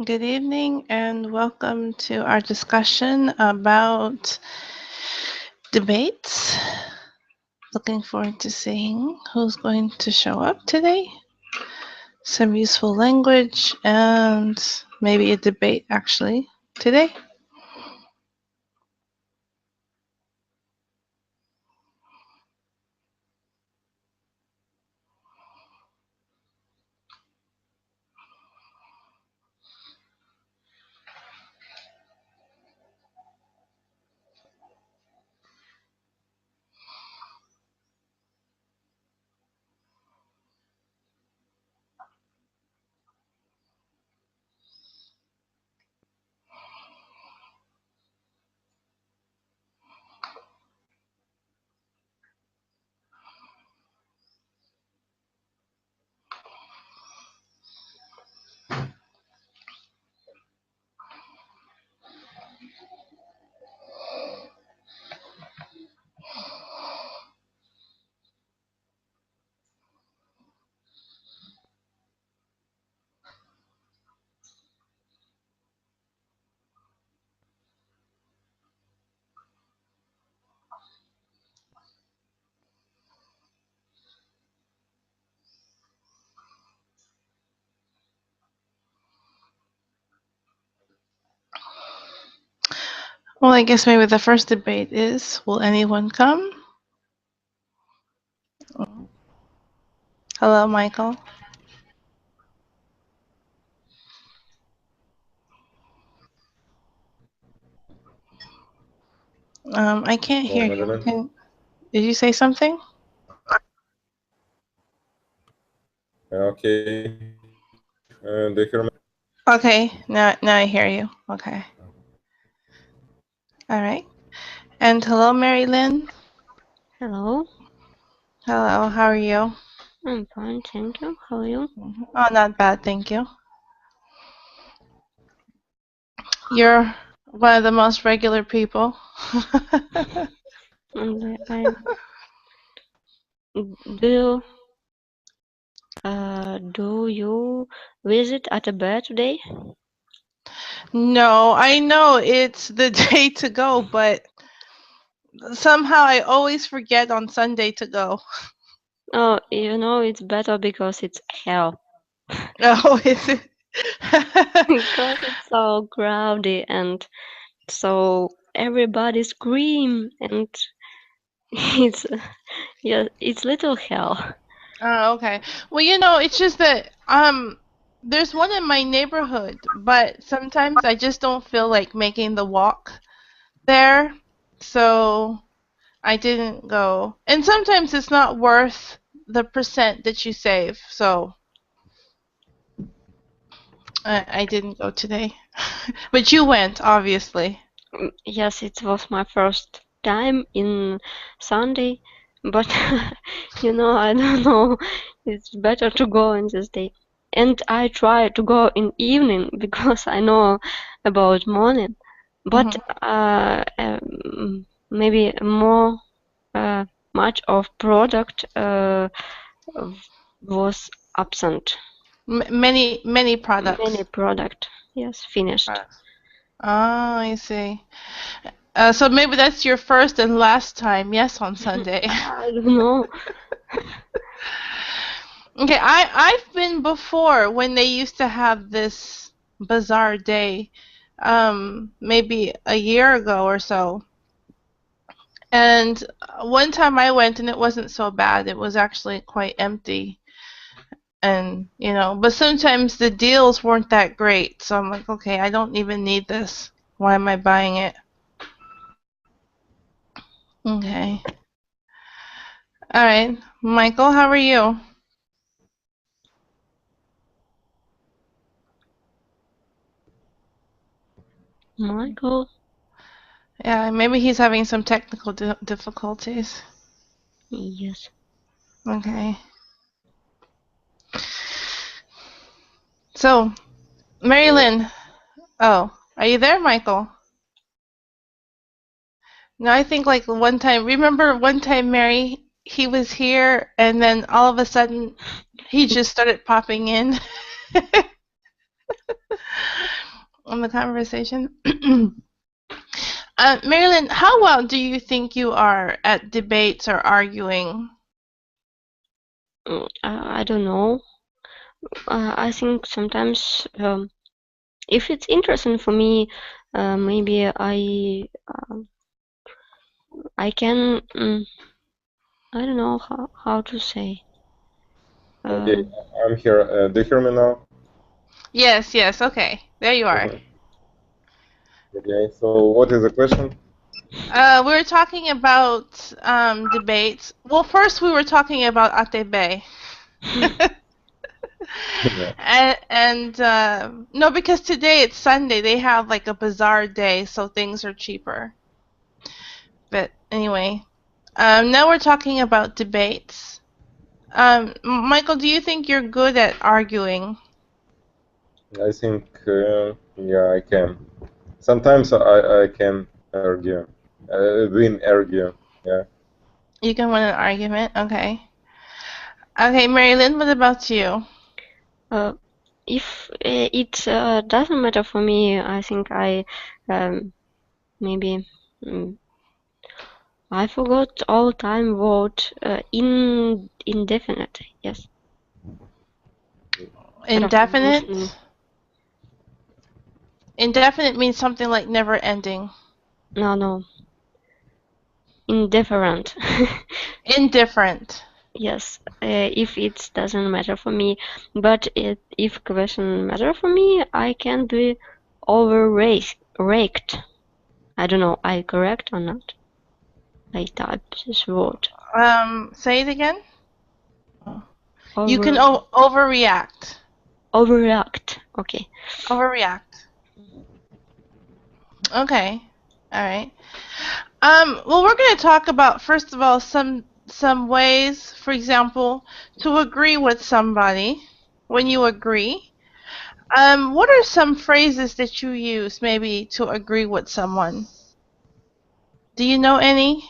Good evening and welcome to our discussion about debates. Looking forward to seeing who's going to show up today. Some useful language and maybe a debate actually today. Well, I guess maybe the first debate is, will anyone come? Hello, Michael. I can't hear you. Did you say something? Okay. Okay, now I hear you. Okay. All right. And hello, Mary Lynn. Hello, Hello, how are you? I'm fine, thank you. How are you? Oh, not bad, thank you. You're one of the most regular people. And do you visit at a bar today? No, I know it's the day to go, but somehow I always forget on Sunday to go. Oh, it's better because it's hell. Oh, is it? Because it's so crowded and so everybody scream and it's it's little hell. Oh, okay. Well, it's just that there's one in my neighborhood, but sometimes I just don't feel like making the walk there, so I didn't go. And sometimes it's not worth the percent that you save, so I didn't go today. But you went, obviously. Yes, it was my first time in Sunday, but I don't know. It's better to go on this day. And I try to go in evening because I know about morning, but maybe more much of product was absent. Many products. Many product, yes, finished. Oh, I see. So maybe that's your first and last time, yes, on Sunday. I don't know. Okay, I've been before when they used to have this bizarre day, maybe a year ago or so. And one time I went and it wasn't so bad. It was actually quite empty. And, but sometimes the deals weren't that great. So I'm like, okay, I don't even need this. Why am I buying it? Okay. All right. Michael, how are you? Michael? Yeah, maybe he's having some technical difficulties. Yes. Okay. So, Marilyn. Oh, are you there, Michael? No, I think like one time, remember one time, Mary, he was here and then all of a sudden he just started popping in. on the conversation. Marilyn, how well do you think you are at debates or arguing? I don't know. I think sometimes if it's interesting for me, maybe I can. I don't know how to say. Okay, I'm here. Do you hear me now? Yes, yes, okay. There you are. Okay, so what is the question? We were talking about debates. Well, first we were talking about ATB. Yeah. And no, because today it's Sunday. They have like a bazaar day, so things are cheaper. But anyway, now we're talking about debates. Michael, do you think you're good at arguing? I think, yeah, I can. Sometimes I can argue, win argue, yeah. You can win an argument, okay. Okay, Marilyn, what about you? If it doesn't matter for me, I think I maybe I forgot all time word indefinite. Yes. Indefinite? Indefinite means something like never ending. No. Indifferent. Indifferent. Yes, if it doesn't matter for me, but if question matter for me, I can be overraked. I don't know, I correct or not? I typed this word. Say it again. You Over, can overreact. overreact. Okay. Overreact. Okay. All right. Well, we're going to talk about first of all some ways, for example, to agree with somebody. When you agree, what are some phrases that you use maybe to agree with someone? Do you know any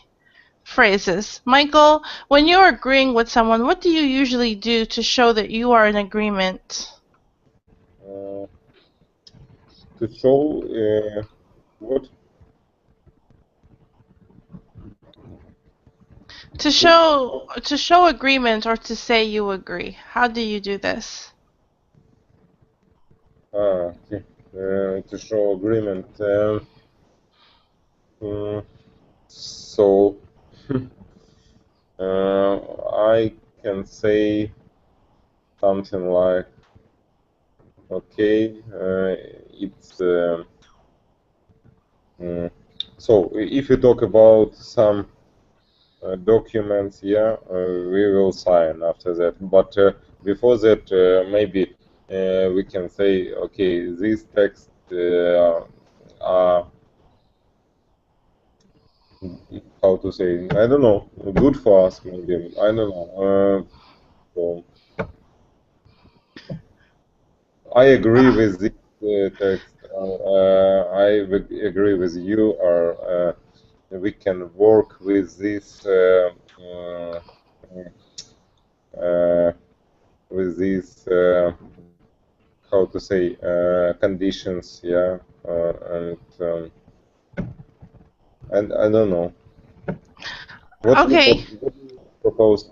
phrases? Michael, when you're agreeing with someone, what do you usually do to show that you are in agreement? To show what? To show agreement or to say you agree. How do you do this? Okay. To show agreement. So I can say something like, okay, it's so if you talk about some documents, yeah, we will sign after that. But before that, maybe we can say, okay, this text are, how to say, I don't know, good for us, maybe. I don't know. So I agree with this text. I agree with you, or we can work with this with these how to say conditions, yeah, and I don't know. Okay. What do you propose?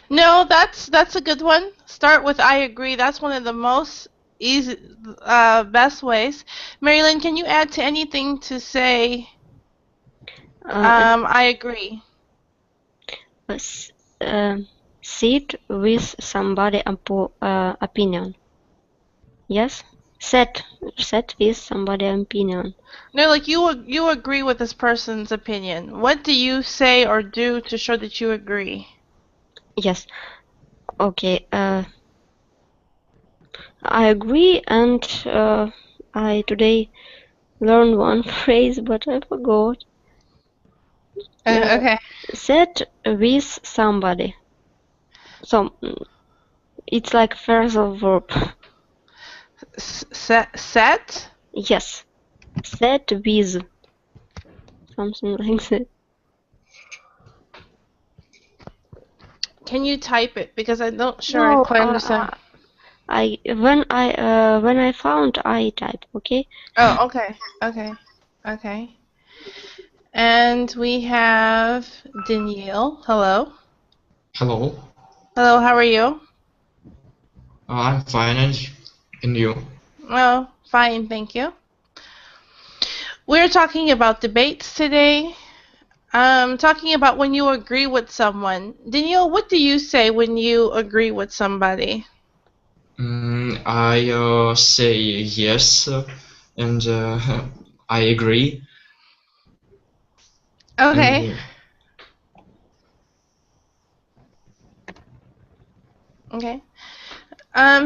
No, that's a good one. Start with I agree. That's one of the most easy, best ways. Marilyn, can you add to anything to say I agree? Sit with somebody opinion. Yes? Set with somebody opinion. No, like you agree with this person's opinion. What do you say or do to show that you agree? Yes. Okay. I agree, and I today learned one phrase, but I forgot. Okay. Set with somebody. So it's like phrasal verb. Set? Yes. Set with. Something like that. Can you type it? Because I'm not sure I quite understand. When I found, I type. Okay. Oh, okay. Okay. Okay. And we have Danielle. Hello. Hello, Hello, how are you? I'm fine, and you? Oh, fine, thank you. We're talking about debates today. Talking about when you agree with someone. Danielle, what do you say when you agree with somebody? I say yes, and I agree. Okay. And Okay.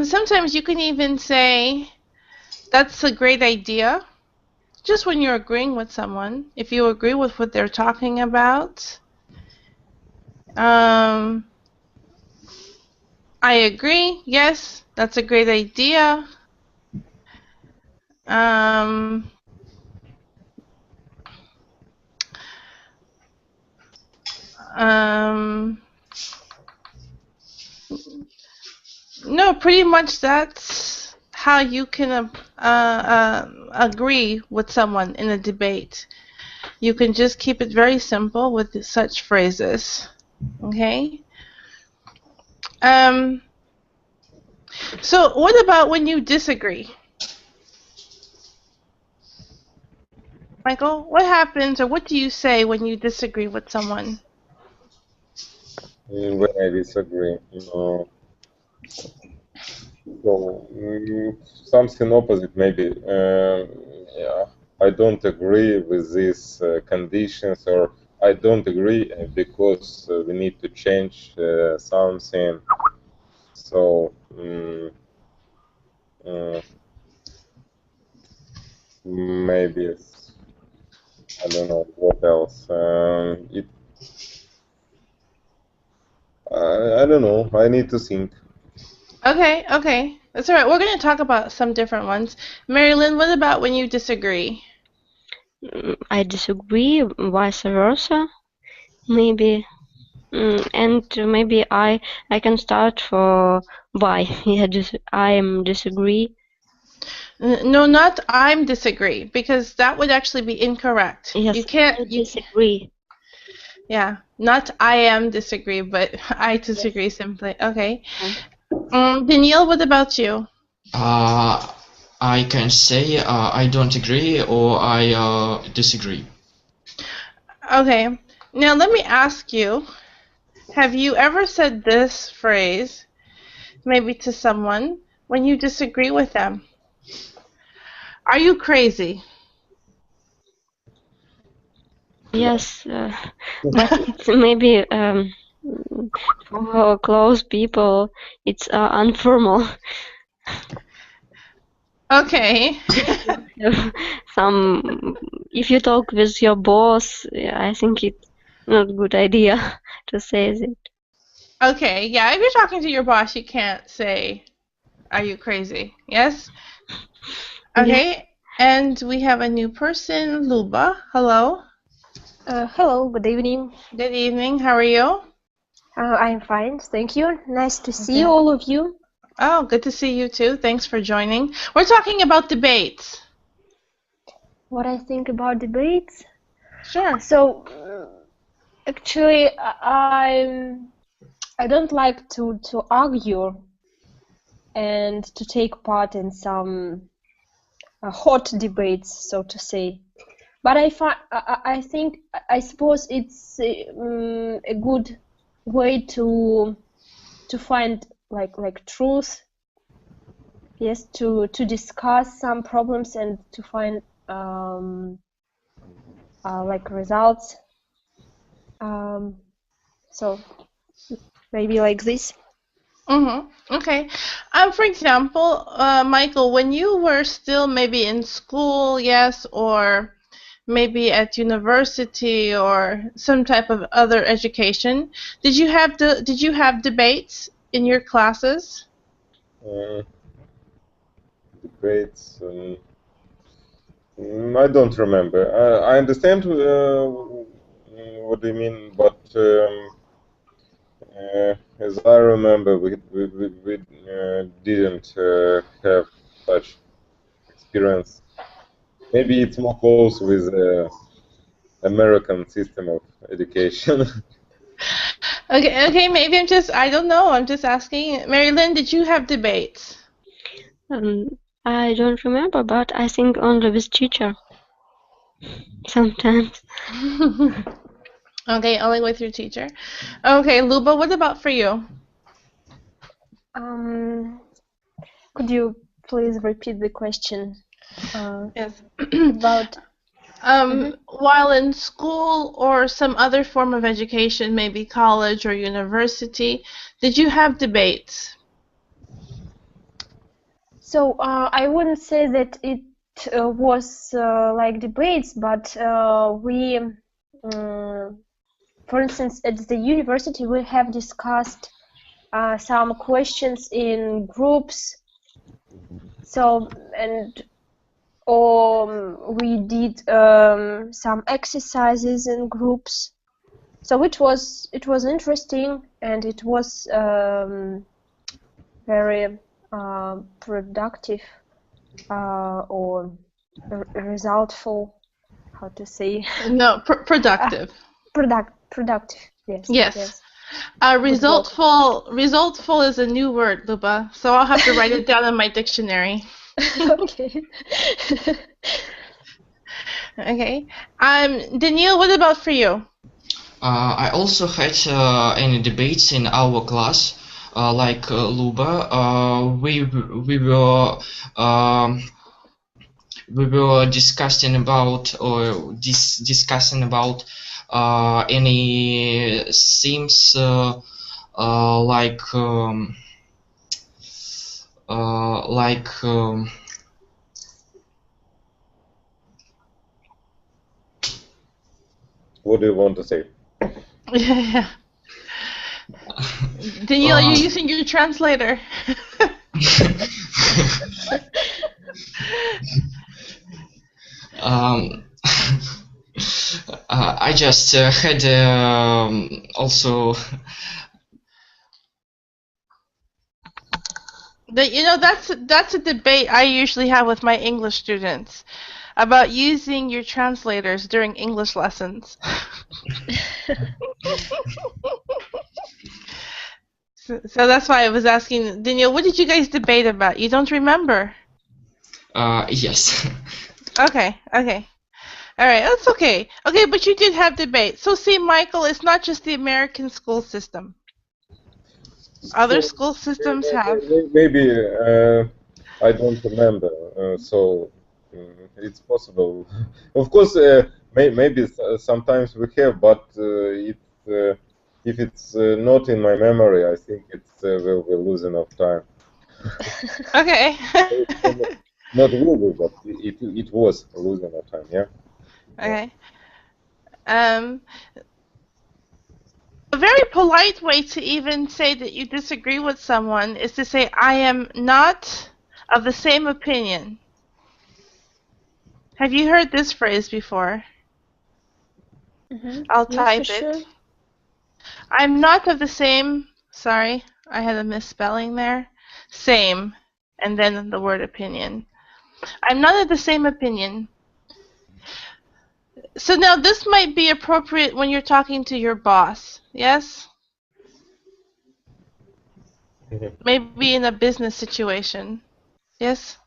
Sometimes you can even say, that's a great idea. Just when you're agreeing with someone, if you agree with what they're talking about. I agree. Yes, that's a great idea. Um, um, no, pretty much that's how you can agree with someone in a debate. You can just keep it very simple with such phrases. Okay? Um, so what about when you disagree? Michael, what happens or what do you say when you disagree with someone? When I disagree, so something opposite maybe. Yeah, I don't agree with these conditions, or I don't agree because we need to change something. So uh, maybe I don't know what else. I don't know. I need to think. Okay, okay. That's all right. We're going to talk about some different ones. Marilyn, what about when you disagree? I disagree, vice versa, maybe. And maybe I can start for why I am disagree. No, not I'm disagree, because that would actually be incorrect. Yes, You can't, I disagree. yeah, not I am disagree, but I Yes. disagree simply. Okay. Danielle, what about you? I can say I don't agree or I disagree. Okay. Now let me ask you, have you ever said this phrase, maybe to someone, when you disagree with them? Are you crazy? Yes, but it's maybe for close people, it's informal. Okay. Some, if you talk with your boss, I think it's not a good idea to say it. Okay, yeah, if you're talking to your boss, you can't say, are you crazy? Yes? Yeah. Okay, and we have a new person, Luba. Hello. Hello, good evening. Good evening. How are you? I'm fine, thank you. Nice to see Okay. all of you. Oh, good to see you too. Thanks for joining. We're talking about debates. What I think about debates? Sure. So, actually, I don't like to argue and to take part in some hot debates, so to say. But I think I suppose it's a good way to find like truth. Yes, to discuss some problems and to find like results. So maybe like this. Okay. For example, Michael, when you were still maybe in school, yes, or maybe at university or some type of other education, did you have debates in your classes? Debates. I don't remember. I understand what do you mean, but As I remember, we didn't have such experience. Maybe it's more close with the American system of education. Okay, maybe I don't know, I'm just asking. Mary Lynn, did you have debates? I don't remember, but I think only with teacher sometimes. Okay, only with your teacher. Okay, Luba, what about for you? Could you please repeat the question Yes. about? While in school or some other form of education, maybe college or university, did you have debates? So I wouldn't say that it was like debates, but we, for instance, at the university, we have discussed some questions in groups. So we did some exercises in groups. So it was interesting, and it was very productive or resultful. How to say? No, productive. Productive. Yes. Yes. Resultful is a new word, Luba, so I'll have to write it down in my dictionary. Okay. Okay. Daniil, what about for you? I also had any debates in our class, like Luba. We were discussing about discussing about any themes like What do you want to say? Yeah. Daniil, are you using your translator? I just had also That's a debate I usually have with my English students about using your translators during English lessons. So that's why I was asking, Daniel, what did you guys debate about? You don't remember? yes. Okay. All right, that's okay. Okay, but you did have debate. So see, Michael, it's not just the American school system. Other school systems have. Maybe I don't remember, so it's possible. Of course, maybe sometimes we have, but if it's not in my memory, I think we'll lose enough time. Okay. Not really, but it was losing of time, yeah. Okay. A very polite way to even say that you disagree with someone is to say, I am not of the same opinion. Have you heard this phrase before? I'll type it. Sure. I'm not of the same, sorry, I had a misspelling there. Same, and then the word opinion. I'm not of the same opinion. So now this might be appropriate when you're talking to your boss, yes? Maybe in a business situation, yes?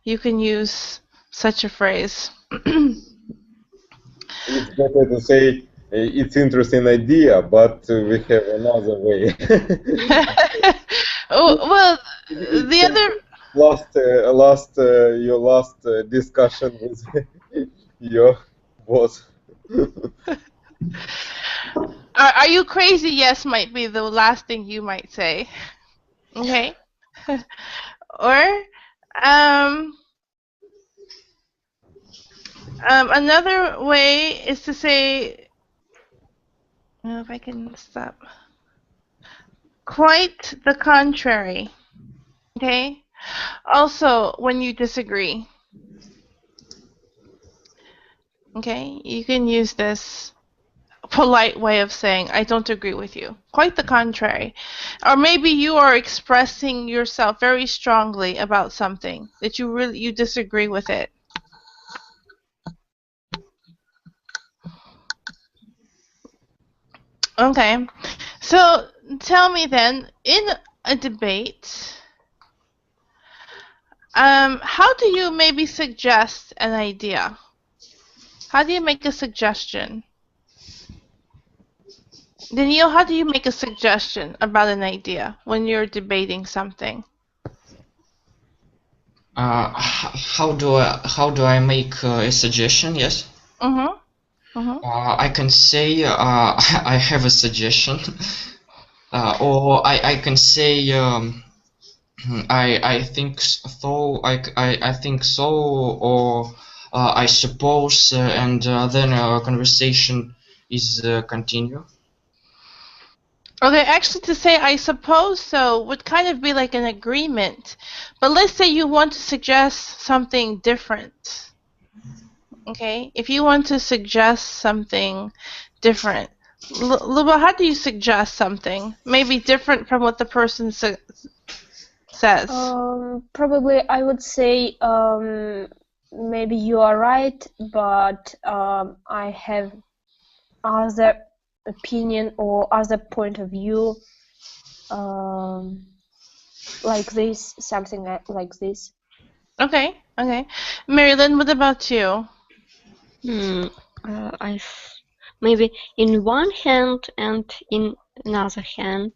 You can use such a phrase. It's better to say it's interesting idea, but we have another way. Oh, well, the other... Your last discussion with your boss. Are you crazy? Yes, might be the last thing you might say. Okay. Or another way is to say, if I can stop. Quite the contrary. Okay. Also, when you disagree. Okay, you can use this. polite way of saying I don't agree with you. Quite the contrary. Or maybe you are expressing yourself very strongly about something that you disagree with it. Okay. So tell me then, in a debate, how do you maybe suggest an idea? How do you make a suggestion? Daniil, how do you make a suggestion about an idea when you're debating something? How do I make a suggestion? Yes. Mm-hmm. Mm-hmm. I can say I have a suggestion, or I can say I think so. I think so, or I suppose, and then a conversation is continue. Okay, actually to say I suppose so would kind of be like an agreement. But let's say you want to suggest something different. Okay? If you want to suggest something different, Luba, how do you suggest something? Maybe different from what the person says. Probably I would say maybe you are right, but I have other opinion or other point of view, like this, something like this. Okay, okay. Marilyn, what about you? Maybe in one hand and in another hand,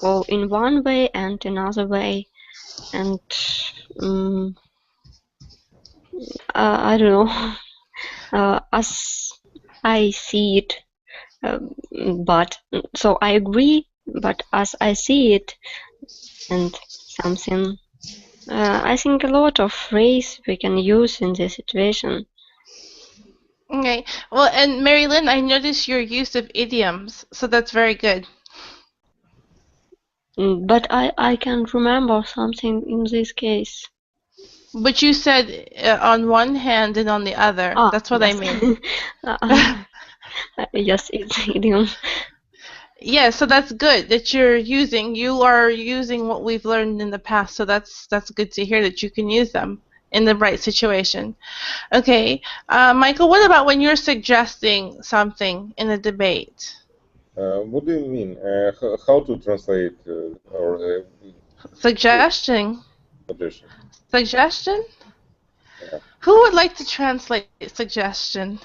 or in one way and another way, and I don't know, as I see it, but so I agree, but as I see it, and something, I think a lot of phrase we can use in this situation. Okay. Well, and Marilyn, I noticed your use of idioms, so that's very good. But I can't remember something in this case. But you said on one hand and on the other. That's what yes. I mean. Yes, it's idiom. Yeah, so that's good that you are using what we've learned in the past. So that's good to hear that you can use them in the right situation. Okay, Michael, what about when you're suggesting something in a debate? What do you mean? How to translate or Suggestion? Suggestion? Yeah. Who would like to translate suggestion?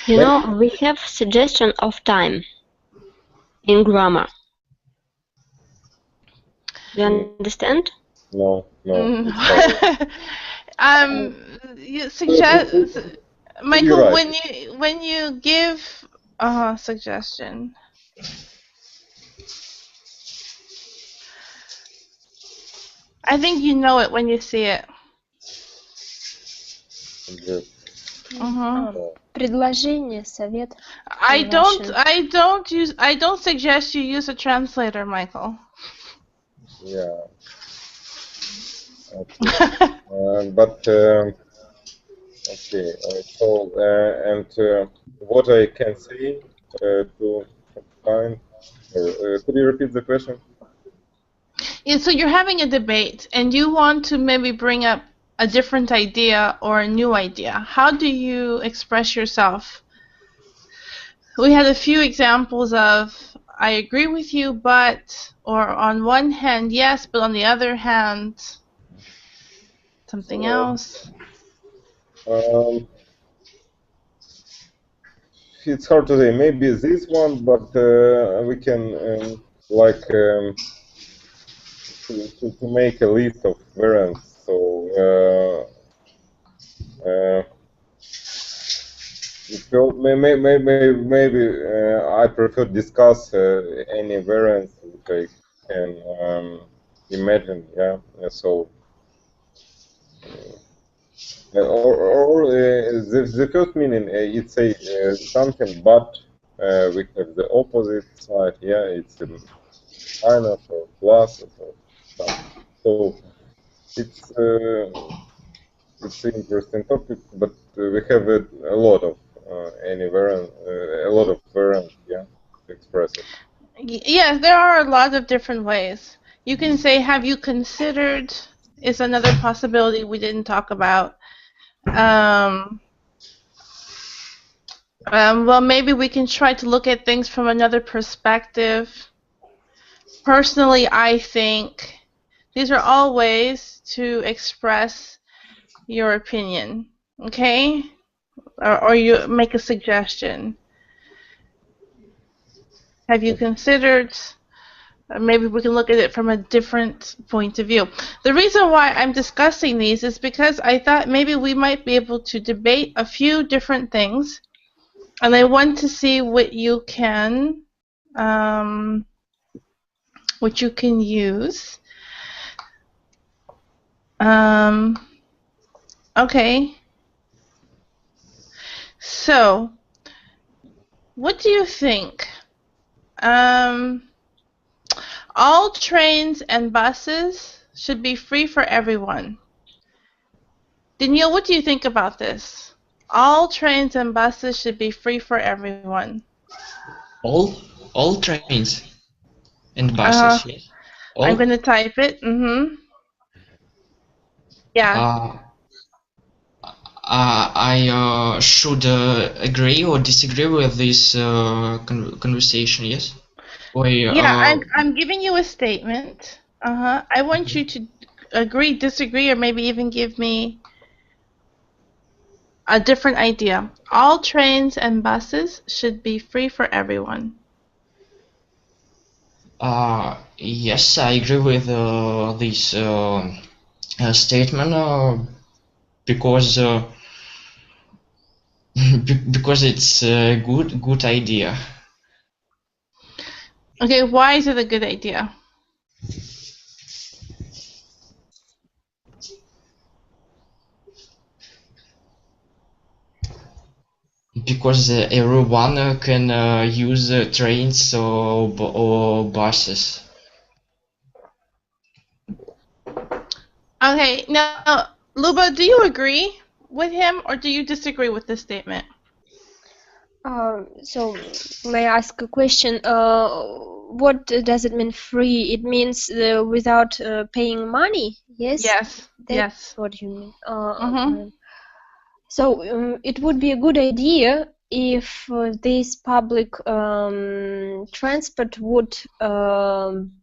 You know, we have suggestion of time in grammar. Do you understand? No. You suggest, Michael, right. when you give suggestion. I think you know it when you see it. Предложение, совет. I don't suggest you use a translator, Michael. Yeah. Okay. But okay. So and what I can say to find. Could you repeat the question? Yeah, so you're having a debate and you want to maybe bring up a different idea or a new idea. How do you express yourself? We had a few examples of I agree with you, but, or on one hand, yes, but on the other hand, something else. It's hard to say. Maybe this one, but we can like to make a list of variants. So maybe I prefer discuss any variants which I can imagine. Yeah. So. Or the first meaning it say something, but we have the opposite side. Yeah, it's minus or plus or something. So it's an interesting topic, but we have a lot of any variant, Yes, there are a lot of different ways. You can say, have you considered, is another possibility we didn't talk about. Well, maybe we can try to look at things from another perspective. Personally, I think these are all ways to express your opinion, okay? Or you make a suggestion. Have you considered, maybe we can look at it from a different point of view. The reason why I'm discussing these is because I thought maybe we might be able to debate a few different things, and I want to see what you can use. Okay. So, what do you think? All trains and buses should be free for everyone. Danielle, what do you think about this? All trains and buses should be free for everyone. All trains and buses, yes. I'm going to type it. Yeah. I should agree or disagree with this conversation, yes? I'm giving you a statement. I want you to agree, disagree, or maybe even give me a different idea. All trains and buses should be free for everyone. Yes, I agree with this statement because because it's a good idea. Okay, why is it a good idea? Because everyone can use trains or buses. Okay, now, Luba, do you agree with him or do you disagree with this statement? So, may I ask a question? What does it mean free? It means without paying money, yes? Yes, That's what you mean. So it would be a good idea if this public transport would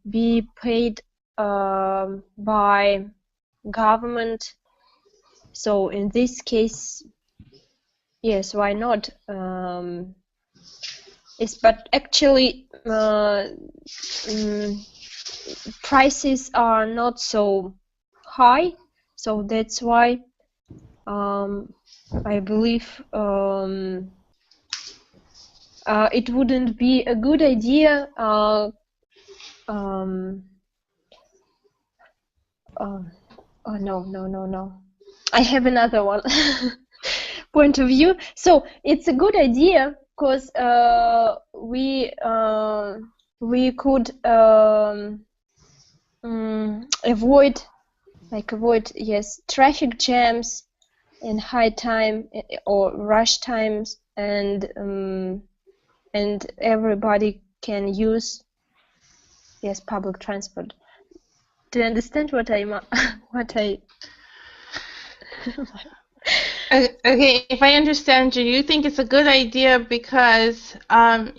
be paid by government. So in this case, yes, why not? But actually, prices are not so high, so that's why I believe it wouldn't be a good idea. No. I have another one point of view. So it's a good idea because we could avoid traffic jams in high time or rush times, and everybody can use public transport. Do you understand what I Okay, if I understand you, you think it's a good idea because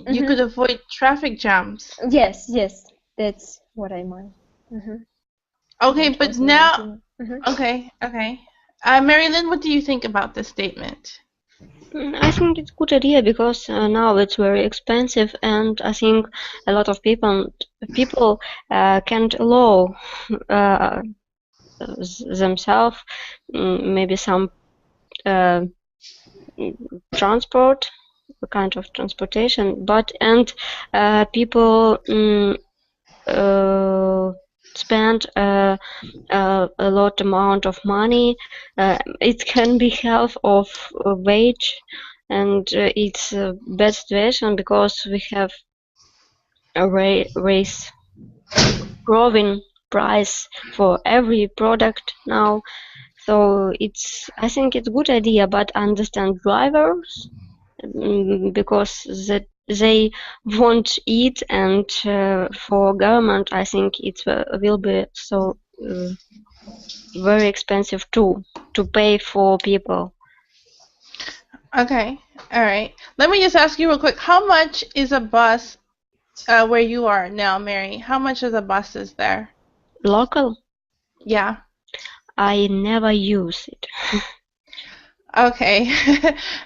you could avoid traffic jams. Yes, that's what I mean. Okay, but now, okay. Marilyn, what do you think about this statement? I think it's a good idea because now it's very expensive, and I think a lot of people can't allow themselves maybe some transport, kind of transportation, and people spend a lot amount of money. It can be half of wage, and it's a bad situation because we have a raise growing price for every product now. So I think it's a good idea, but I understand drivers because they won't eat, and for government, I think it will be so very expensive too to pay for people. Okay. All right. Let me just ask you real quick. How much is a bus where you are now, Mary? How much is a bus is there? Local, Yeah. I never use it. Okay.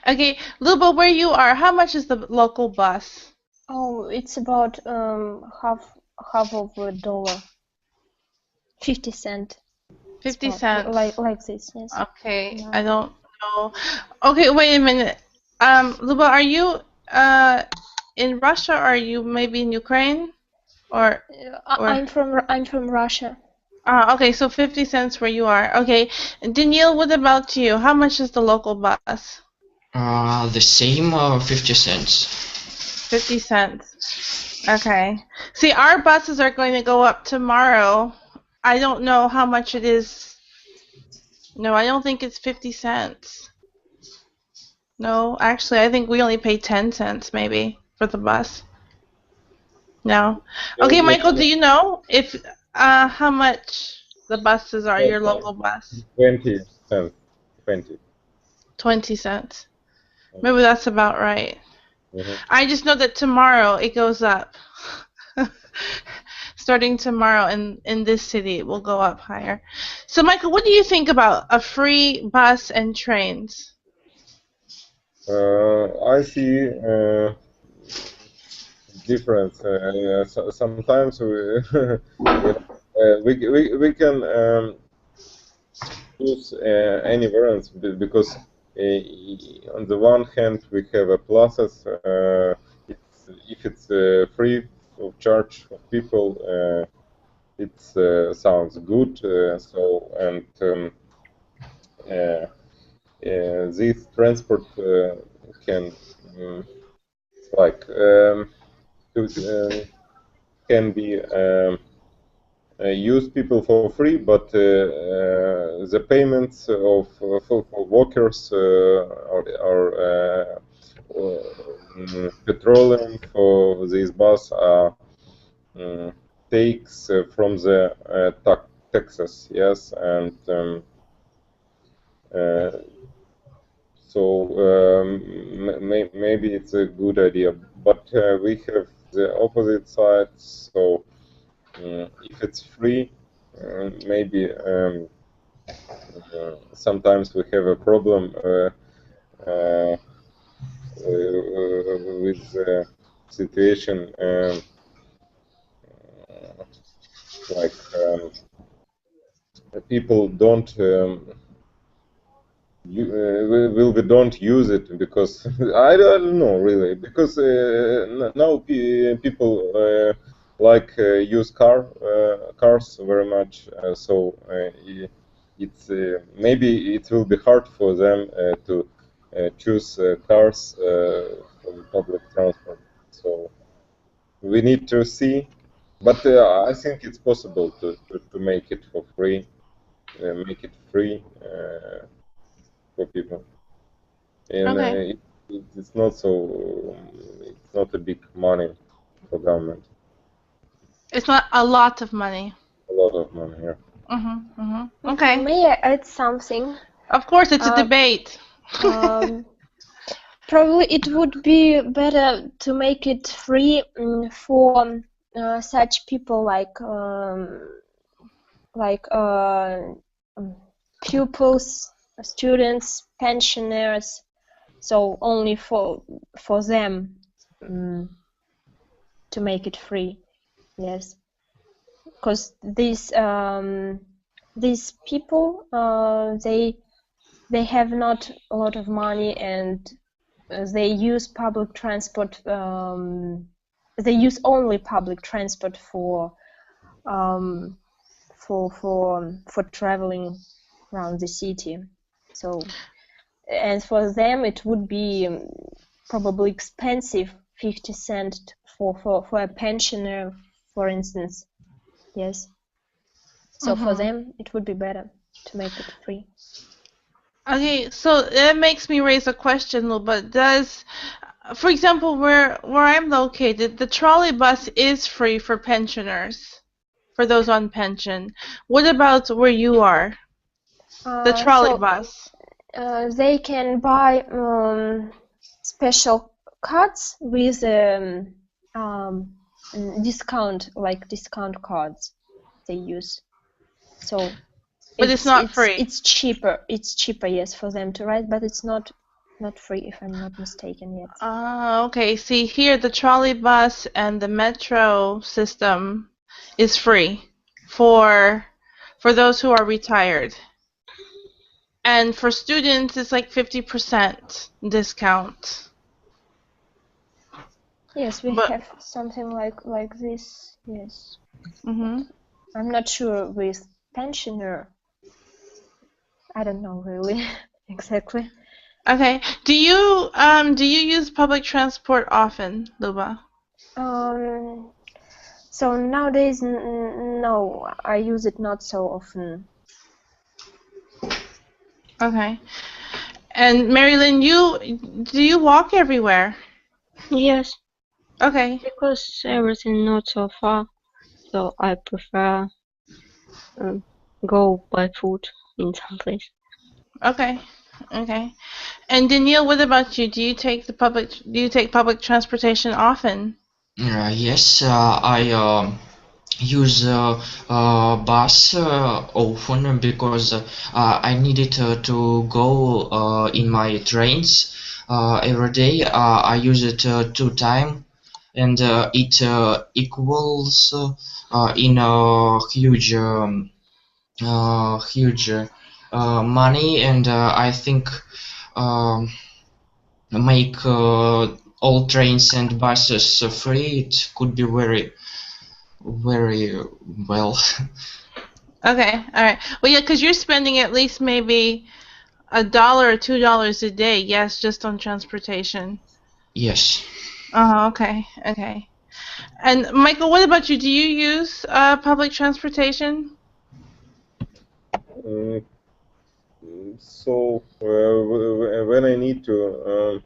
Okay. Luba, where you are, how much is the local bus? Oh, it's about half of a dollar, 50 cent. 50 About cents. like this, yes. Okay. Yeah. I don't know. Okay, wait a minute. Luba, are you in Russia, or are you maybe in Ukraine? Or I'm from Russia. okay, so 50 cents where you are. Okay. And Danielle, what about you? How much is the local bus? The same, 50 cents. 50 cents. Okay. See, our buses are going to go up tomorrow. I don't know how much it is. No, I don't think it's 50 cents. No, actually, I think we only pay 10 cents maybe for the bus. No. Okay, Michael, do you know if how much the buses are, your local bus? 20 cents. 20. 20 cents. Maybe that's about right. Mhm. I just know that tomorrow it goes up. Starting tomorrow in this city, it will go up higher. So, Michael, what do you think about a free bus and trains? I see difference. Sometimes we can choose any variants because on the one hand we have a pluses. If it's free of charge of people, it sounds good. This transport can like can be use people for free, but the payments of for workers or petroleum for this bus are takes from the taxes, yes, and so maybe it's a good idea, but we have the opposite side. So if it's free, maybe sometimes we have a problem with the situation, like people don't we don't use it because I don't know really, because now people like use cars very much, so it's maybe it will be hard for them to choose cars for public transport. So we need to see, but I think it's possible to make it for free, make it free for people. And Okay. it's not so, it's not a big money for government. It's not a lot of money. A lot of money here. Okay. May I add something? Of course, it's a debate. Probably it would be better to make it free for such people like pupils, students, pensioners. So only for them to make it free. Yes, because these people they have not a lot of money, and they use public transport. They use only public transport for traveling around the city. So, and for them it would be probably expensive, 50 cents for a pensioner, for instance. Yes. So for them it would be better to make it free. Okay, so that makes me raise a question, but does for example, where I'm located, the trolley bus is free for pensioners, for those on pension. What about where you are? The trolley So bus. they can buy special cards with discount, like discount cards they use. So But it's not free. It's cheaper. It's cheaper, yes, for them to ride, but it's not free, if I'm not mistaken yet. Okay. See, here the trolley bus and the metro system is free for those who are retired. And for students, it's like 50% discount. Yes, we But- have something like this. Yes. Mm-hmm. I'm not sure with pensioner. I don't know really exactly. Okay. Do you use public transport often, Luba? So nowadays, no, I use it not so often. Okay. And Marilyn, do you walk everywhere? Yes, Okay. because everything not so far, so I prefer go by foot in some place. Okay. Okay. And Danielle, what about you? Do you take public transportation often? Yes, I use bus often because I needed to go in my trains every day. I use it 2 times, and it equals in a huge money, and I think um, make all trains and buses free. It could be very well. Okay. All right. Well, yeah, because you're spending at least maybe $1 or $2 a day. Yes, just on transportation. Yes. Oh, okay. Okay. And Michael, what about you? Do you use public transportation? So when I need to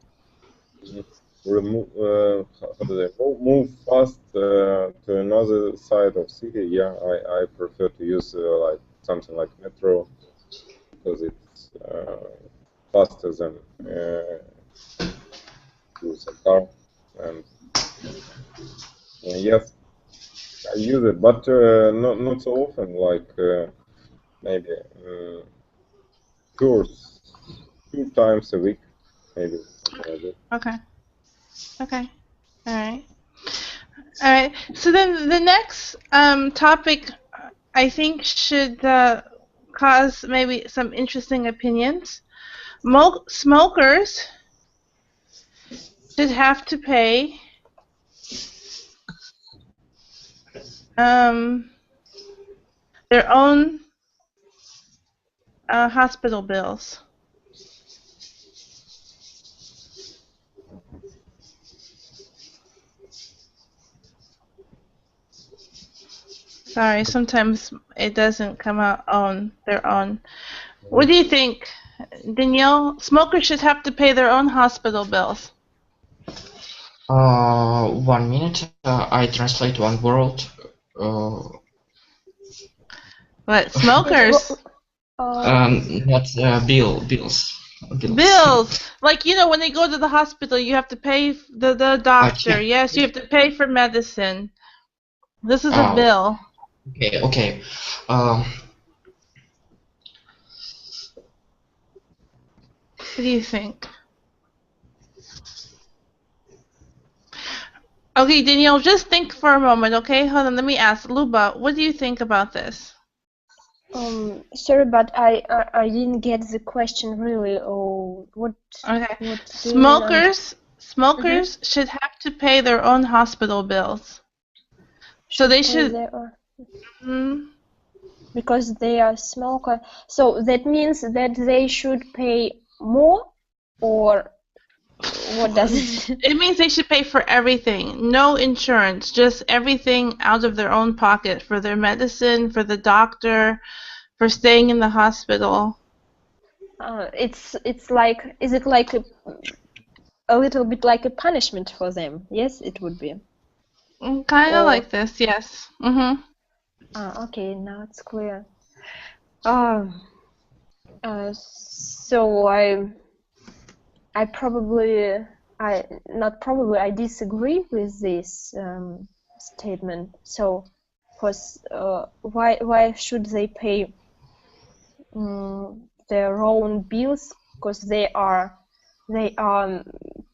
move fast to another side of city, yeah, I prefer to use like something like metro because it's faster than use a car. And yes, I use it, but not so often. Like maybe two times a week, maybe something like that. Okay. Okay. All right. All right. So then the next topic, I think, should cause maybe some interesting opinions. Smokers should have to pay their own hospital bills. Sorry, sometimes it doesn't come out on their own. What do you think, Danielle? Smokers should have to pay their own hospital bills. 1 minute. I translate one word. What? Smokers? Not bills. Bills. Like, when they go to the hospital, you have to pay the doctor. Okay. Yes, you have to pay for medicine. This is a Oh. bill. Okay. What do you think? Okay, Danielle, just think for a moment, okay? Hold on, let me ask. Luba, what do you think about this? Sorry, but I didn't get the question really. Oh, what? Okay. What do you mean? Smokers should have to pay their own hospital bills. So they should. Because they are smoker. So that means that they should pay more, or what does it? It means they should pay for everything. No insurance, just everything out of their own pocket for their medicine, for the doctor, for staying in the hospital. It's like, is it like a little bit like a punishment for them. Yes, it would be. Kind of Or like this, yes. Mm-hmm. okay, now it's clear. Um, so I probably I disagree with this statement. So, because why should they pay their own bills? Because they are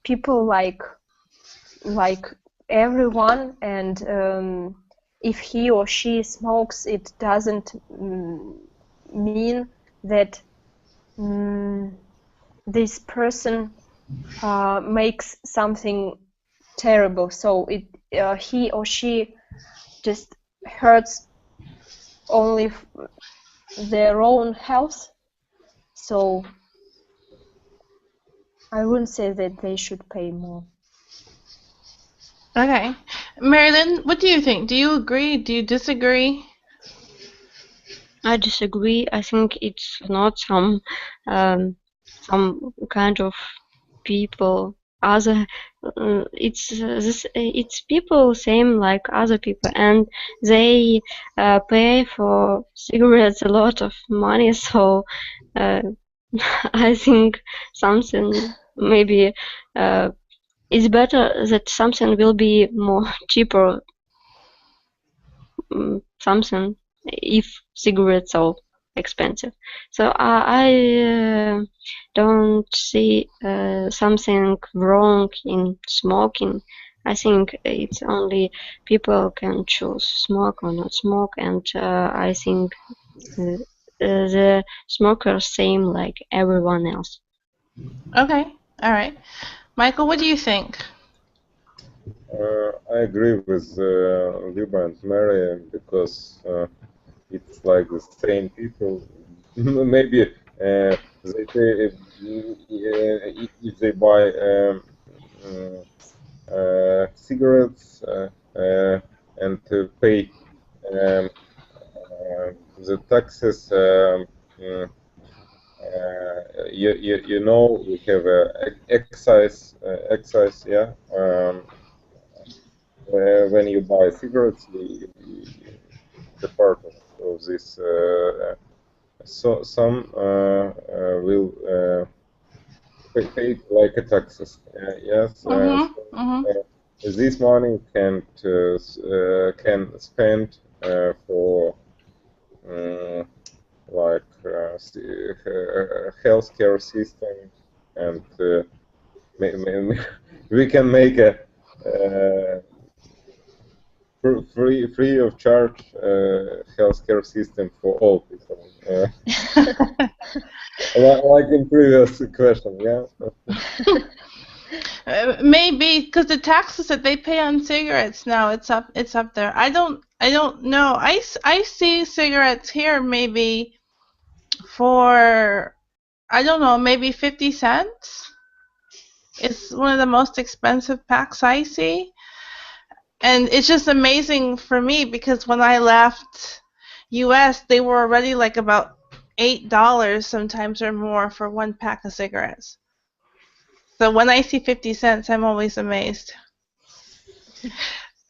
people like everyone, and if he or she smokes, it doesn't mean that this person makes something terrible. So he or she just hurts only their own health. So I wouldn't say that they should pay more. Okay. Marilyn, what do you think? Do you agree? Do you disagree? I disagree. I think it's not some kind of people. It's people same like other people, and they pay for cigarettes a lot of money. So I think something maybe it's better that something will be more cheaper. Something if cigarettes are expensive. So I don't see something wrong in smoking. I think it's only people can choose smoke or not smoke, and I think the smokers same like everyone else. Okay. All right. Michael, what do you think? I agree with Luba and Mary because it's like the same people. Maybe they pay, if they buy cigarettes and to pay the taxes. You know, we have excise, yeah. When you buy cigarettes, the part of this, so some will pay like a taxes. Yes. This money can spend for like healthcare system, and we can make a free of charge healthcare system for all people. Like in previous question, yeah. Maybe because the taxes that they pay on cigarettes now, it's up there. I don't know. I see cigarettes here maybe for, I don't know, maybe 50 cents. It's one of the most expensive packs I see. And it's just amazing for me because when I left US, they were already like about $8 sometimes or more for one pack of cigarettes. So when I see 50 cents, I'm always amazed.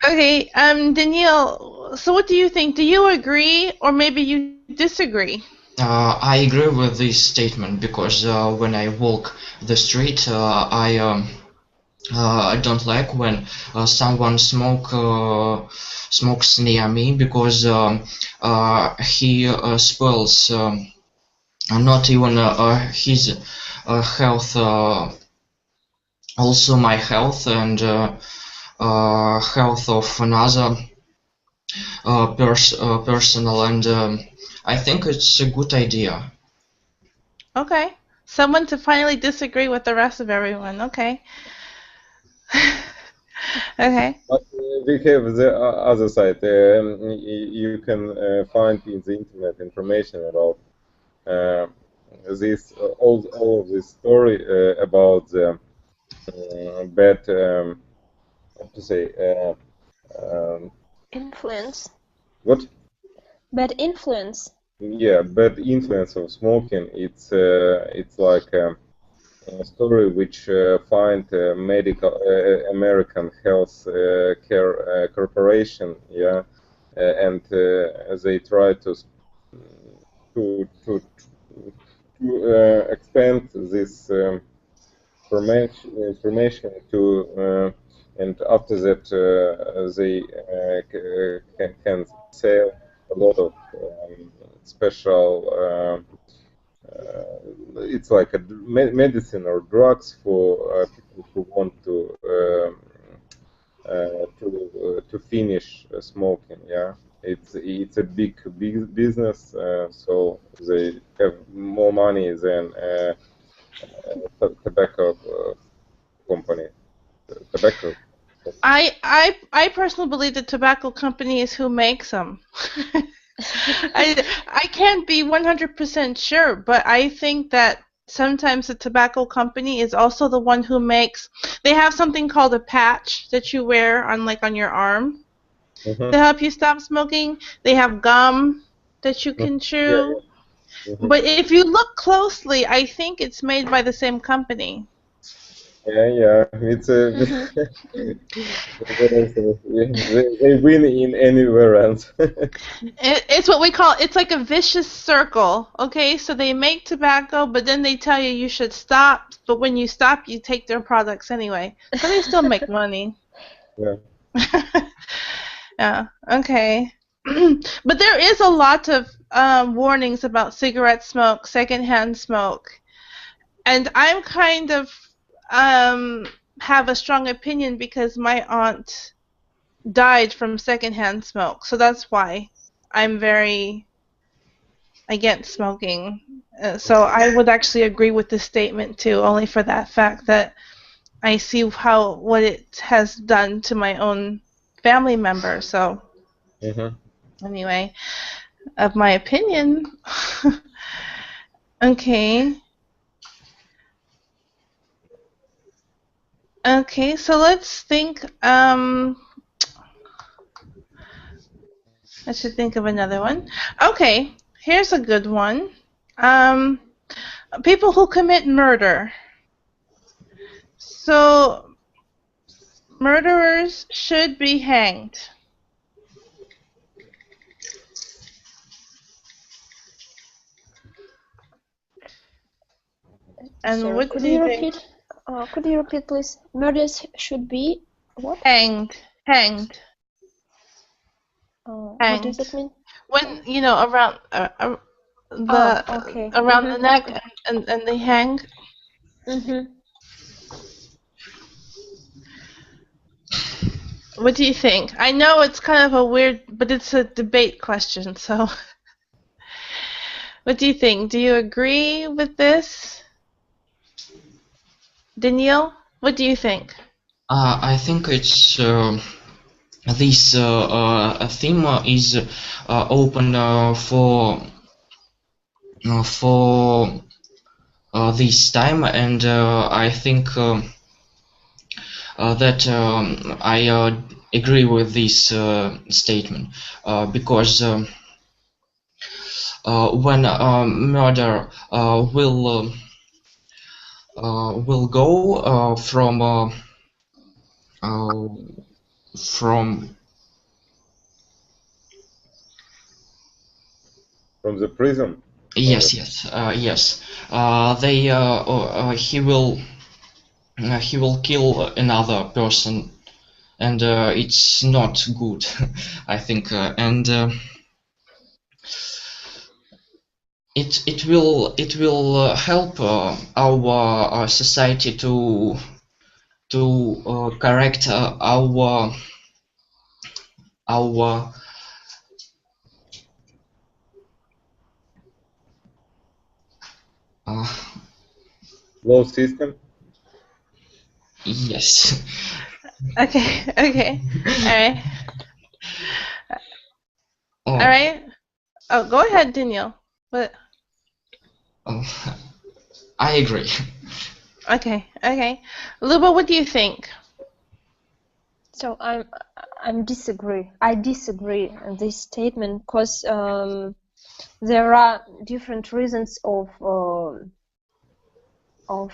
Okay, Danielle, so what do you think? Do you agree or maybe you disagree? I agree with this statement because when I walk the street, I don't like when someone smokes near me because he spoils not even his health, also my health and health of another personal, and I think it's a good idea. Okay, someone to finally disagree with the rest of everyone. Okay. Okay. But we have the other side. You can find in the internet information about this all of this story about the bad what to say Influence. what? Bad influence. Yeah, bad influence of smoking. It's like story which find medical American Health Care Corporation, yeah, and they try to to to, expand this information to and after that they can sell a lot of special it's like a medicine or drugs for people who want to finish smoking. Yeah, it's a big business, so they have more money than tobacco company. Tobacco. I personally believe the tobacco company is who makes them. I can't be 100% sure, but I think that sometimes the tobacco company is also the one who makes. They have something called a patch that you wear on your arm to help you stop smoking. They have gum that you can chew. Yeah. But if you look closely, I think it's made by the same company. Yeah. It's a they win in anywhere else. It's what we call, it's like a vicious circle, okay? So they make tobacco, but then they tell you should stop, but when you stop, you take their products anyway. So they still make money. Yeah. Yeah, okay. But there is a lot of warnings about cigarette smoke, secondhand smoke. And I'm kind of have a strong opinion because my aunt died from secondhand smoke. So that's why I'm very against smoking. So I would actually agree with this statement too, only for that fact that I see what it has done to my own family member. So anyway, of my opinion. Okay. Okay, so let's think. I should think of another one. Okay, here's a good one. People who commit murder. So, murderers should be hanged. And Sorry, what could do you you think? repeat? Could you repeat, please? Murders should be what? Hanged. What does it mean? When around Okay. around the neck and they hang. What do you think? I know it's kind of a weird, but it's a debate question, so what do you think? Do you agree with this? Danielle, what do you think? I think it's this theme is open for this time, and I think that I agree with this statement because when murder will go from From the prison. yes. They he will kill another person, and it's not good. I think, and it will help our society to correct our Law system. yes. Okay. All right. Oh, go ahead, Danielle. What? I agree. Okay. Luba, what do you think? So I disagree. I disagree on this statement because there are different reasons of of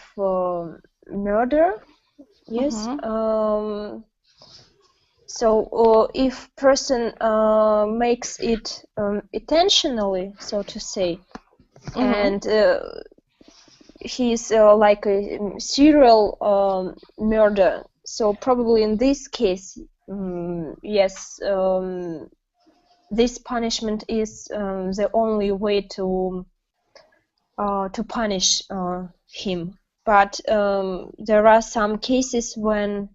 murder. Yes. Mhm. So if person makes it intentionally, so to say, Mhm. and he's like a serial murder, so probably in this case, yes, this punishment is the only way to punish him. But there are some cases when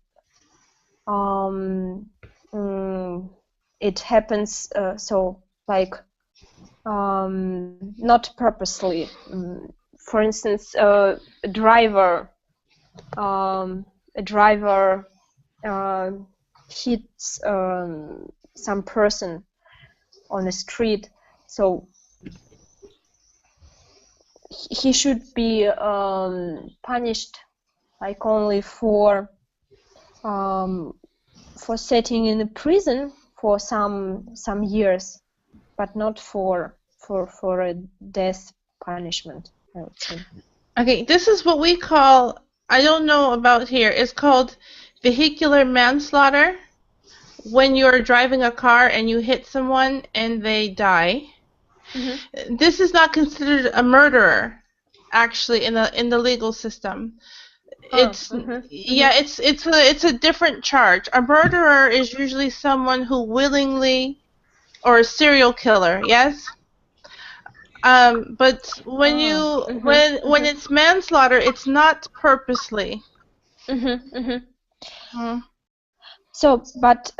it happens so like not purposely. For instance, a driver hits some person on the street, so he should be punished like only for setting in a prison for some years, but not for a death punishment, I would say. Okay, this is what we call, I don't know about here, it's called vehicular manslaughter. When you're driving a car and you hit someone and they die. This is not considered a murderer, actually, in the legal system. It's yeah, it's a different charge. A murderer is usually someone who willingly, or a serial killer, yes. But when when it's manslaughter, it's not purposely. So, but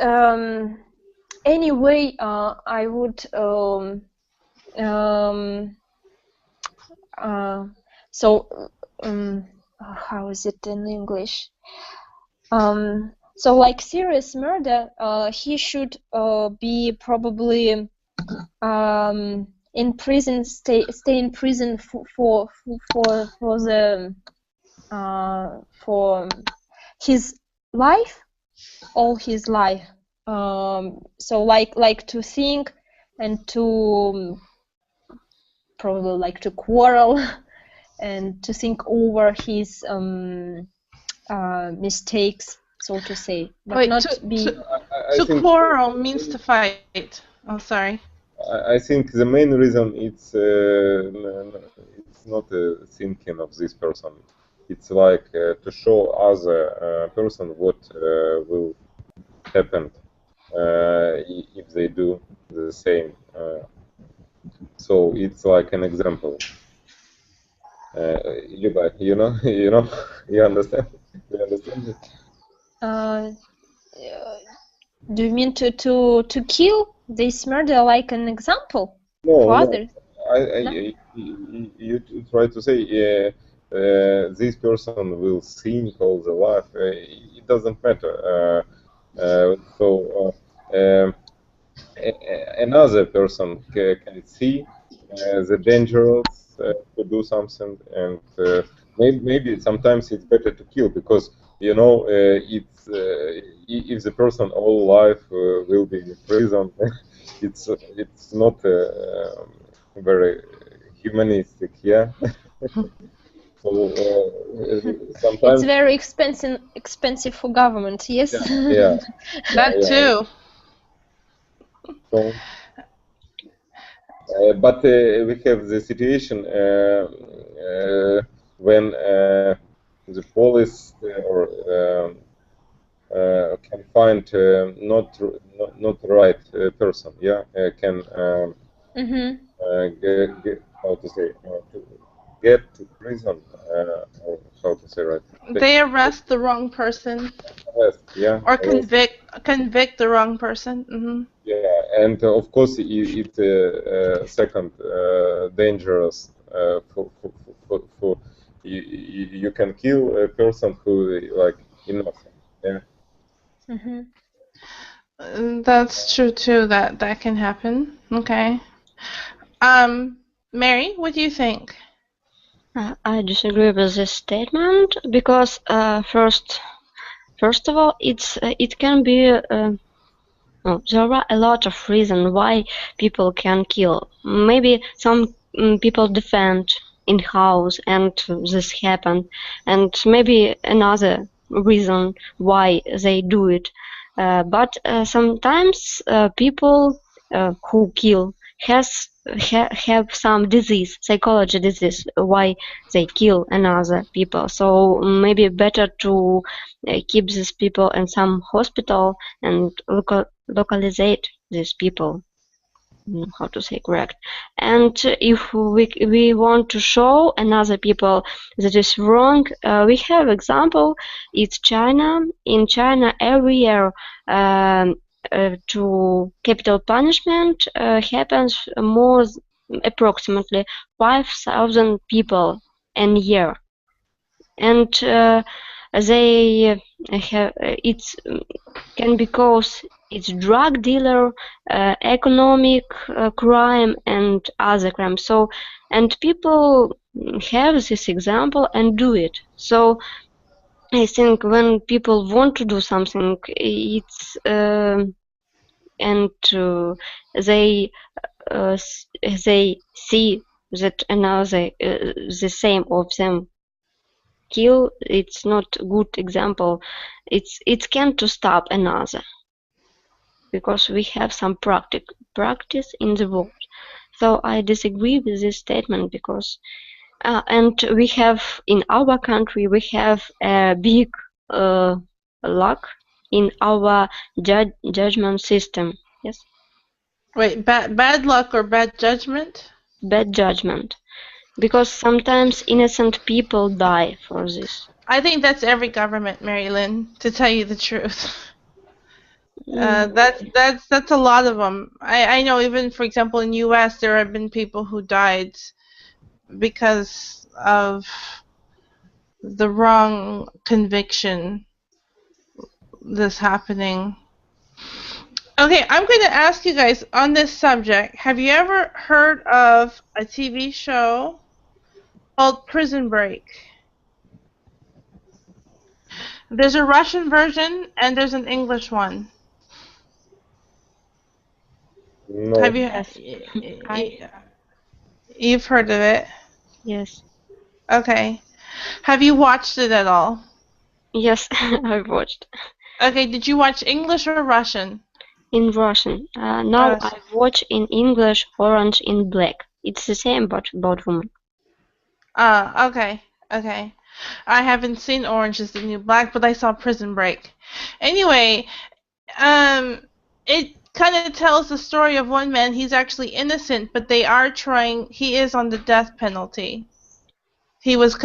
anyway, I would how is it in English? So like serious murder, he should be probably in prison, stay in prison for the for his life, all his life. So like to think and to probably like to quarrel and to think over his mistakes, so to say, but Wait, not to quarrel means to fight. Oh, sorry. I think the main reason it's not thinking of this person. It's like to show other person what will happen if they do the same. So it's like an example. You know, you understand? You understand it? Do you mean to kill this murder like an example No, for no. others? You try to say this person will think all the life. It doesn't matter. Another person can see the dangerous to do something, and maybe sometimes it's better to kill because it's if the person all life will be in prison, it's not very humanistic, yeah. So sometimes it's very expensive for government, yes. Yeah. That too. So, but we have the situation when the police can find not right person, yeah, can how to say to get to prison, or how to say right? They arrest the wrong person. Yes, yeah. Or convict the wrong person. Yeah, and of course it's second dangerous for you can kill a person who like innocent. Yeah. That's true too. That can happen. Okay. Mary, what do you think? I disagree with this statement because first of all, it can be there are a lot of reasons why people can kill. Maybe some people defend in house, and this happened. And maybe another reason why they do it. But sometimes people who kill have some disease, psychology disease, why they kill another people. So maybe better to keep these people in some hospital and localizate these people. How to say correct. And if we want to show another people that is wrong, we have example. It's China. In China, every year to capital punishment happens more approximately 5,000 people a year, and they have it's can because it's drug dealer, economic crime, and other crimes. So, and people have this example and do it. So I think when people want to do something, it's and they see that another the same of them kill. It's not good example. It can to stop another, because we have some practice in the world. So I disagree with this statement, because and we have in our country we have a big luck in our judgment system. Yes, Wait, bad luck or bad judgment? bad judgment, because sometimes innocent people die for this. I think that's every government, Mary Lynn, to tell you the truth. Mm. That's a lot of them. I know even, for example, in U.S. there have been people who died because of the wrong conviction that's happening. Okay, I'm going to ask you guys on this subject. Have you ever heard of a TV show called Prison Break? There's a Russian version and there's an English one. No. Have you? Yes. You've heard of it? Yes. Okay. Have you watched it at all? Yes, I've watched Okay, did you watch English or Russian? in Russian. Now Russian. I watch in English Orange in Black. It's the same, but about women. Okay. Okay. I haven't seen Orange is the New Black, but I saw Prison Break. Anyway, it kind of tells the story of one man. He's actually innocent, but they are trying. He is on the death penalty. He was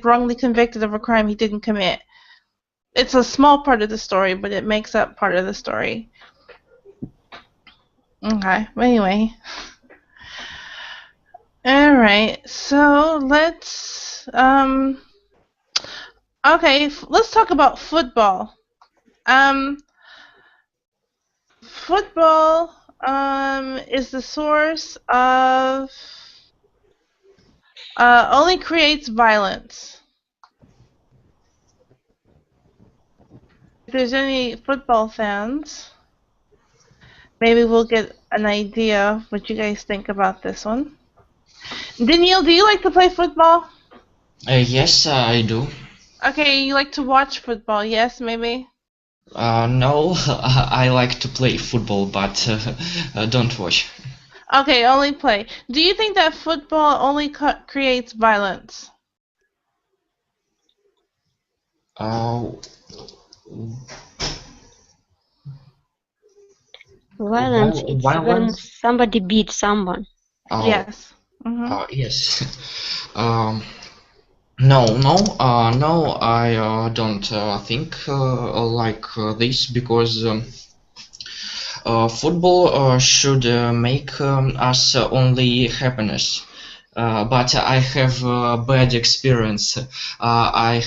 wrongly convicted of a crime he didn't commit. It's a small part of the story, but it makes up part of the story. Okay. Anyway. All right. So let's okay, let's talk about football. Football is the source of only creates violence. If there's any football fans, maybe we'll get an idea of what you guys think about this one. Daniil, do you like to play football? Yes, I do. Okay, you like to watch football, yes, maybe? No, I like to play football, but don't watch. Okay, only play. Do you think that football only creates violence? Violence, it's when Violence? somebody beats someone. Yes. Yes. No, I don't think like this, because football should make us only happiness. But I have bad experience. I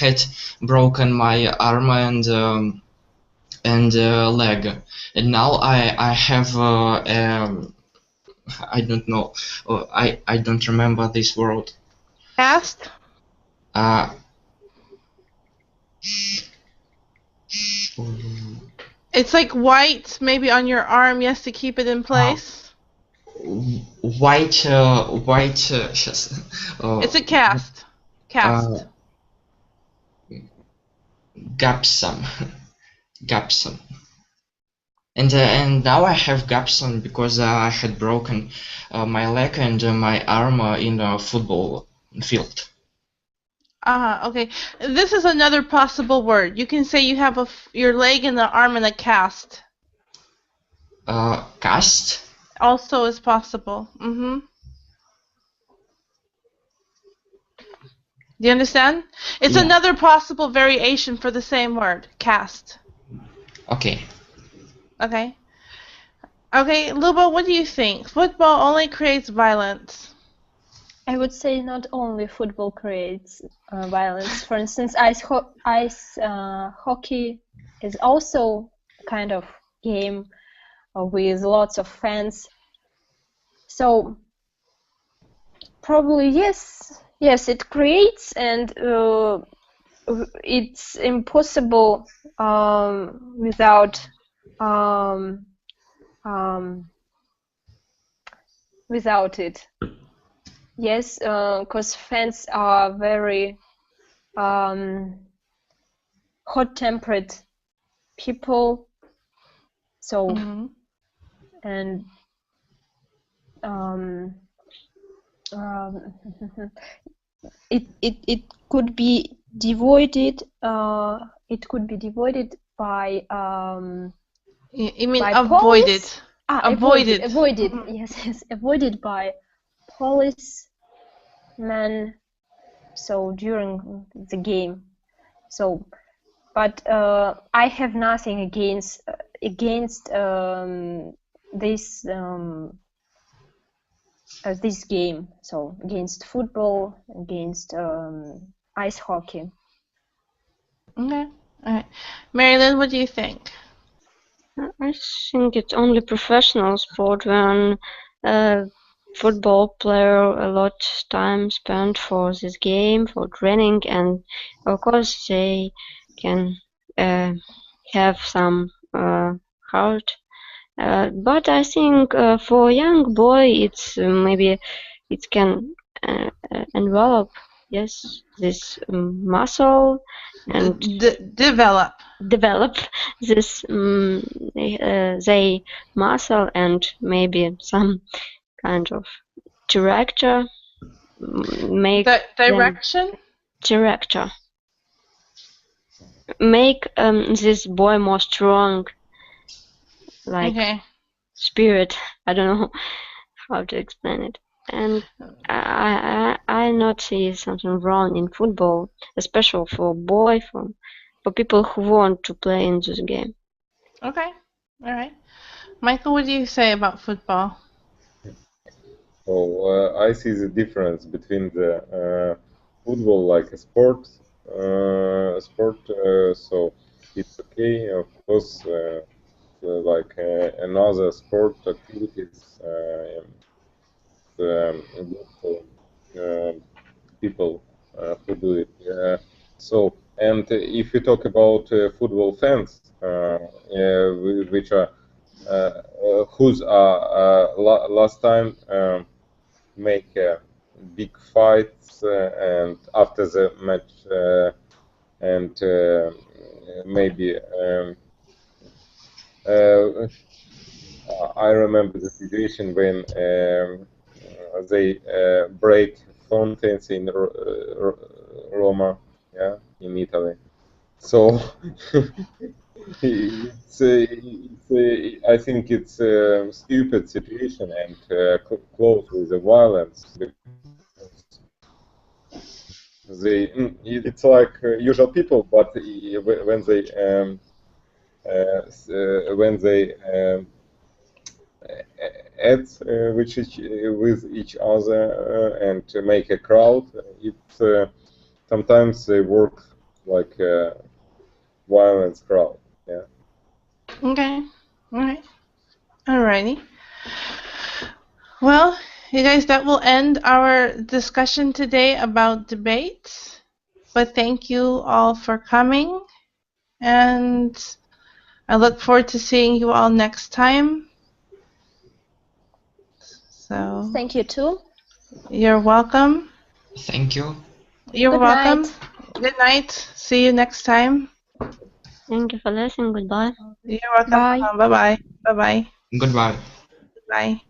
had broken my arm and leg, and now I have I don't know. I don't remember this word. Cast? It's like white, maybe on your arm, yes, to keep it in place. сейчас, It's a cast. Cast. Gapsam. Gapsam. And now I have Gapsam because I had broken my leg and my arm in a football field. Okay. This is another possible word. You can say you have your leg and the arm in a cast. Cast? Also is possible. Do you understand? It's Yeah. another possible variation for the same word, cast. Okay. Okay. Okay, Lubo, what do you think? Football only creates violence. I would say not only football creates violence. For instance, hockey is also a kind of game with lots of fans. So probably yes, it creates, and it's impossible without it. Yes, because fans are very hot-tempered people. So and it could be divided. It could be divided by You mean by avoided? police? Avoided. Avoided. Yes, avoided by policemen. So during the game. So, but I have nothing against this game. So against football, against ice hockey. Okay. All right. Marilyn, what do you think? I think it's only professional sport when football player a lot time spent for this game, for training, and of course they can have some hurt. But I think for a young boy, it's maybe it can envelop, yes, this muscle and Develop. develop this they muscle and maybe some kind of director make Direction? director make this boy more strong, like Okay. spirit. I don't know how to explain it. And I not see something wrong in football, especially for boy, for people who want to play in this game. Okay. All right. Michael, what do you say about football? So I see the difference between the football like a sport, so it's okay, of course, like another sport activities good for people who do it. So, and if you talk about football fans, which are whose last time make big fights and after the match and maybe I remember the situation when they break fountains in Roma, yeah, in Italy. So I think it's a stupid situation and close with the violence. It's like usual people, but when they add with each other and to make a crowd, it sometimes they work like a violence crowd. Yeah. Okay. All right. Alrighty. Well, you guys, that will end our discussion today about debates. But thank you all for coming, and I look forward to seeing you all next time. So Thank you too. you're welcome. Thank you. You're Good welcome. night. Good night. See you next time. Thank you for listening. Goodbye. You're welcome. Bye. Bye bye. Bye bye. Goodbye. Bye.